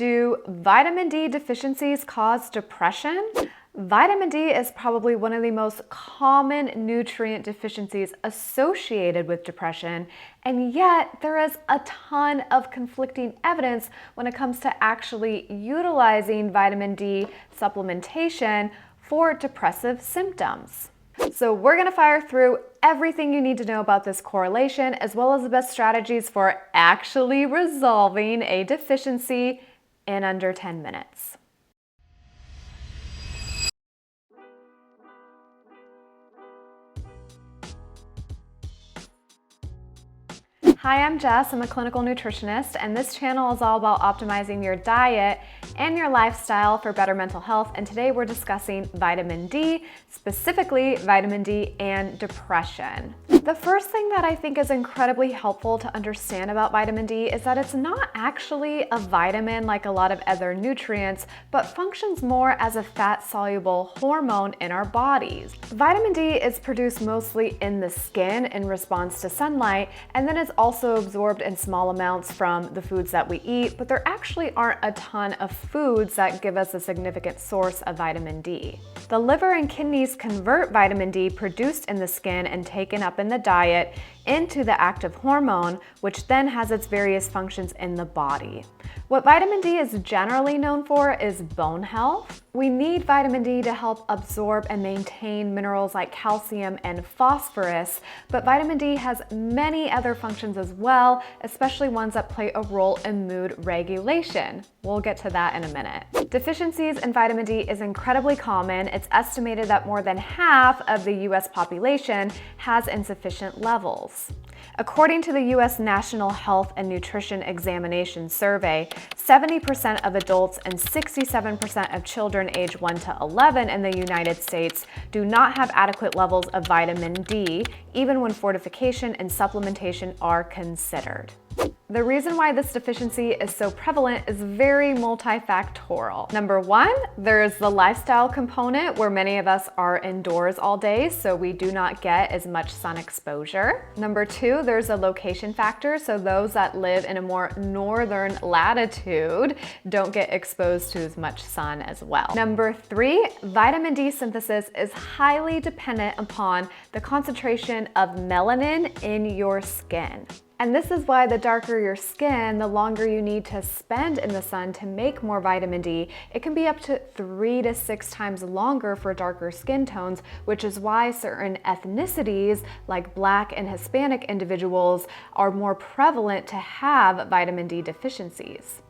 Do vitamin D deficiencies cause depression? Vitamin D is probably one of the most common nutrient deficiencies associated with depression, and yet there is a ton of conflicting evidence when it comes to actually utilizing vitamin D supplementation for depressive symptoms. So we're going to fire through everything you need to know about this correlation, as well as the best strategies for actually resolving a deficiency in under 10 minutes. Hi, I'm Jess. I'm a clinical nutritionist, and this channel is all about optimizing your diet and your lifestyle for better mental health. And today we're discussing vitamin D, specifically vitamin D and depression. The first thing that I think is incredibly helpful to understand about vitamin D is that it's not actually a vitamin like a lot of other nutrients, but functions more as a fat-soluble hormone in our bodies. Vitamin D is produced mostly in the skin in response to sunlight, and then it's also absorbed in small amounts from the foods that we eat, but there actually aren't a ton of foods that give us a significant source of vitamin D. The liver and kidneys convert vitamin D produced in the skin and taken up in the diet into the active hormone, which then has its various functions in the body. What vitamin D is generally known for is bone health. We need vitamin D to help absorb and maintain minerals like calcium and phosphorus, but vitamin D has many other functions as well, especially ones that play a role in mood regulation. We'll get to that in a minute. Deficiencies in vitamin D is incredibly common. It's estimated that more than half of the US population has insufficient levels. According to the US National Health and Nutrition Examination Survey, 70% of adults and 67% of children age 1 to 11 in the United States do not have adequate levels of vitamin D, even when fortification and supplementation are considered. The reason why this deficiency is so prevalent is very multifactorial. Number one, there's the lifestyle component where many of us are indoors all day, so we do not get as much sun exposure. Number two, there's a location factor, so those that live in a more northern latitude don't get exposed to as much sun as well. Number three, vitamin D synthesis is highly dependent upon the concentration of melanin in your skin. And this is why the darker your skin, the longer you need to spend in the sun to make more vitamin D. It can be up to 3 to 6 times longer for darker skin tones, which is why certain ethnicities like Black and Hispanic individuals are more prevalent to have vitamin D deficiencies.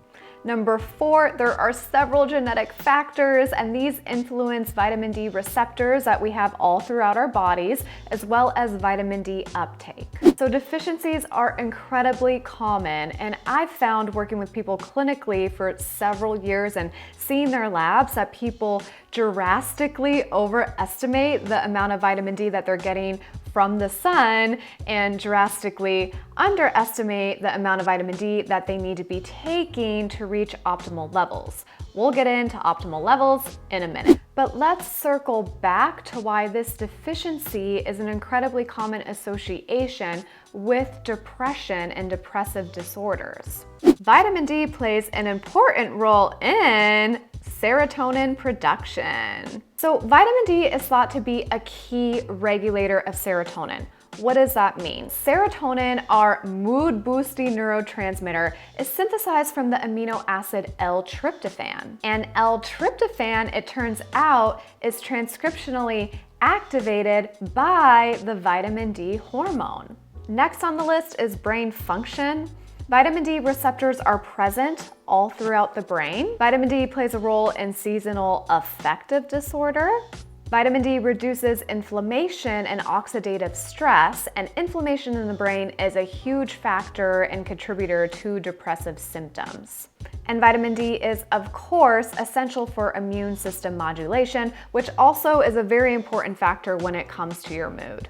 Number four, there are several genetic factors, and these influence vitamin D receptors that we have all throughout our bodies, as well as vitamin D uptake. So deficiencies are incredibly common, and I've found working with people clinically for several years and seeing their labs that people drastically overestimate the amount of vitamin D that they're getting from the sun and drastically underestimate the amount of vitamin D that they need to be taking to reach optimal levels. We'll get into optimal levels in a minute. But let's circle back to why this deficiency is an incredibly common association with depression and depressive disorders. Vitamin D plays an important role in serotonin production. So vitamin D is thought to be a key regulator of serotonin. What does that mean? Serotonin, our mood-boosting neurotransmitter, is synthesized from the amino acid L-tryptophan. And L-tryptophan, it turns out, is transcriptionally activated by the vitamin D hormone. Next on the list is brain function. Vitamin D receptors are present all throughout the brain. Vitamin D plays a role in seasonal affective disorder. Vitamin D reduces inflammation and oxidative stress, and inflammation in the brain is a huge factor and contributor to depressive symptoms. And vitamin D is, of course, essential for immune system modulation, which also is a very important factor when it comes to your mood.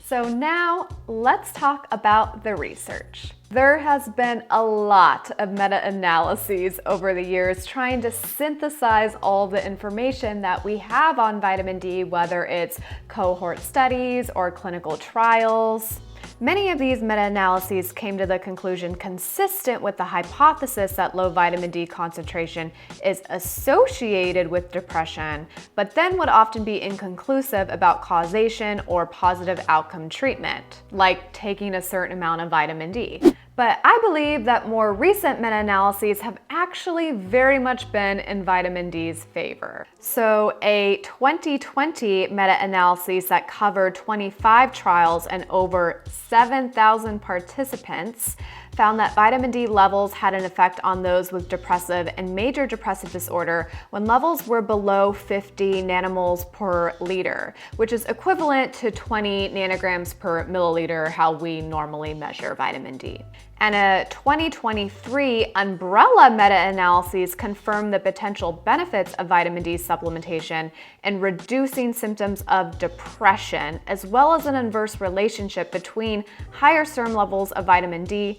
So now let's talk about the research. There has been a lot of meta-analyses over the years trying to synthesize all the information that we have on vitamin D, whether it's cohort studies or clinical trials. Many of these meta-analyses came to the conclusion consistent with the hypothesis that low vitamin D concentration is associated with depression, but then would often be inconclusive about causation or positive outcome treatment, like taking a certain amount of vitamin D. But I believe that more recent meta-analyses have actually very much been in vitamin D's favor. So a 2020 meta-analysis that covered 25 trials and over 7,000 participants found that vitamin D levels had an effect on those with depressive and major depressive disorder when levels were below 50 nanomoles per liter, which is equivalent to 20 nanograms per milliliter, how we normally measure vitamin D. And a 2023 umbrella meta-analysis confirmed the potential benefits of vitamin D supplementation in reducing symptoms of depression, as well as an inverse relationship between higher serum levels of vitamin D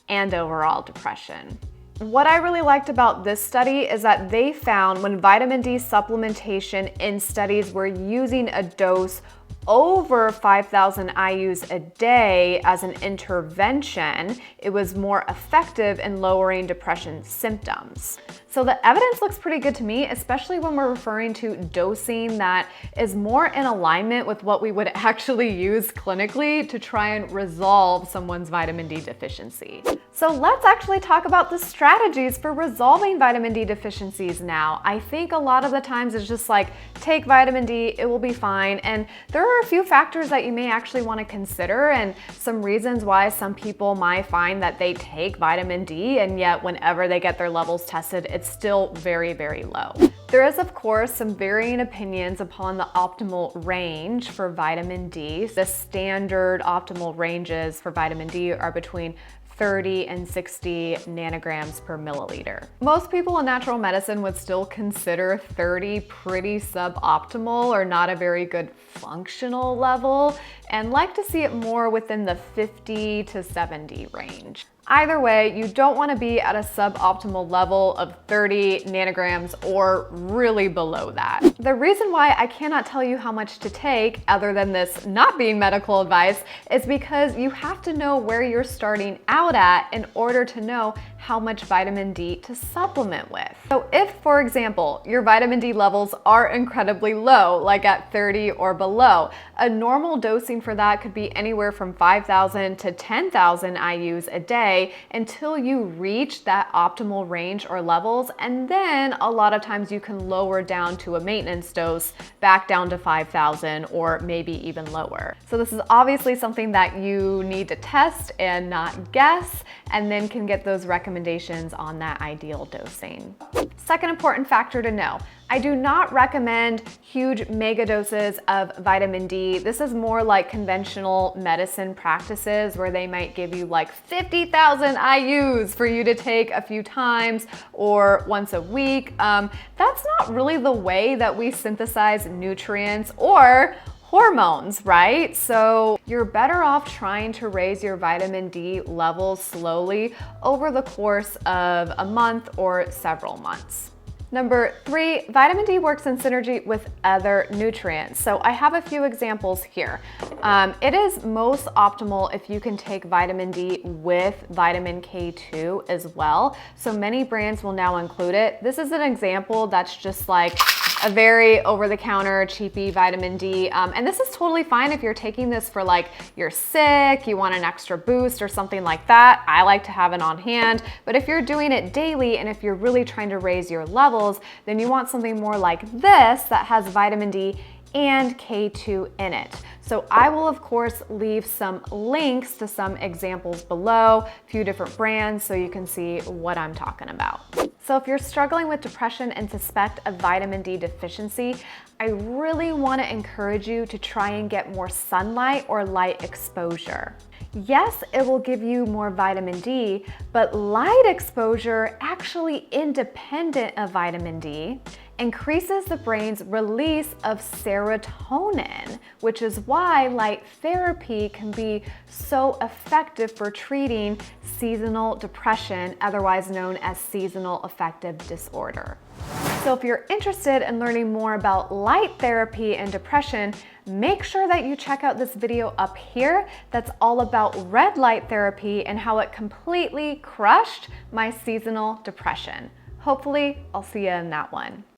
and overall depression. What I really liked about this study is that they found when vitamin D supplementation in studies were using a dose over 5,000 IUs a day as an intervention, it was more effective in lowering depression symptoms. So the evidence looks pretty good to me, especially when we're referring to dosing that is more in alignment with what we would actually use clinically to try and resolve someone's vitamin D deficiency. So let's actually talk about the strategies for resolving vitamin D deficiencies now. I think a lot of the times it's just like, take vitamin D, it will be fine. And there are a few factors that you may actually want to consider and some reasons why some people might find that they take vitamin D and yet whenever they get their levels tested, it's still very, very low. There is, of course, some varying opinions upon the optimal range for vitamin D. The standard optimal ranges for vitamin D are between 30 and 60 nanograms per milliliter. Most people in natural medicine would still consider 30 pretty suboptimal or not a very good functional level and like to see it more within the 50 to 70 range. Either way, you don't want to be at a suboptimal level of 30 nanograms or really below that. The reason why I cannot tell you how much to take, other than this not being medical advice, is because you have to know where you're starting out at in order to know how much vitamin D to supplement with. So if, for example, your vitamin D levels are incredibly low, like at 30 or below, a normal dosing for that could be anywhere from 5,000 to 10,000 IUs a day until you reach that optimal range or levels, and then a lot of times you can lower down to a maintenance dose back down to 5,000 or maybe even lower. So this is obviously something that you need to test and not guess, and then can get those recommendations on that ideal dosing. Second important factor to know, I do not recommend huge mega doses of vitamin D. This is more like conventional medicine practices where they might give you like 50,000 IUs for you to take a few times or once a week. That's not really the way that we synthesize nutrients or hormones, right? So you're better off trying to raise your vitamin D levels slowly over the course of a month or several months. Number 3, vitamin D works in synergy with other nutrients. So I have a few examples here. It is most optimal if you can take vitamin D with vitamin K2 as well. So many brands will now include it. This is an example that's just like a very over-the-counter cheapy vitamin D. And this is totally fine if you're taking this for like you're sick, you want an extra boost or something like that. I like to have it on hand. But if you're doing it daily and if you're really trying to raise your levels, then you want something more like this that has vitamin D and K2 in it. So I will of course leave some links to some examples below, a few different brands so you can see what I'm talking about. So if you're struggling with depression and suspect a vitamin D deficiency, I really want to encourage you to try and get more sunlight or light exposure. Yes, it will give you more vitamin D, but light exposure, actually independent of vitamin D, increases the brain's release of serotonin, which is why light therapy can be so effective for treating seasonal depression, otherwise known as seasonal affective disorder. So if you're interested in learning more about light therapy and depression, make sure that you check out this video up here that's all about red light therapy and how it completely crushed my seasonal depression. Hopefully, I'll see you in that one.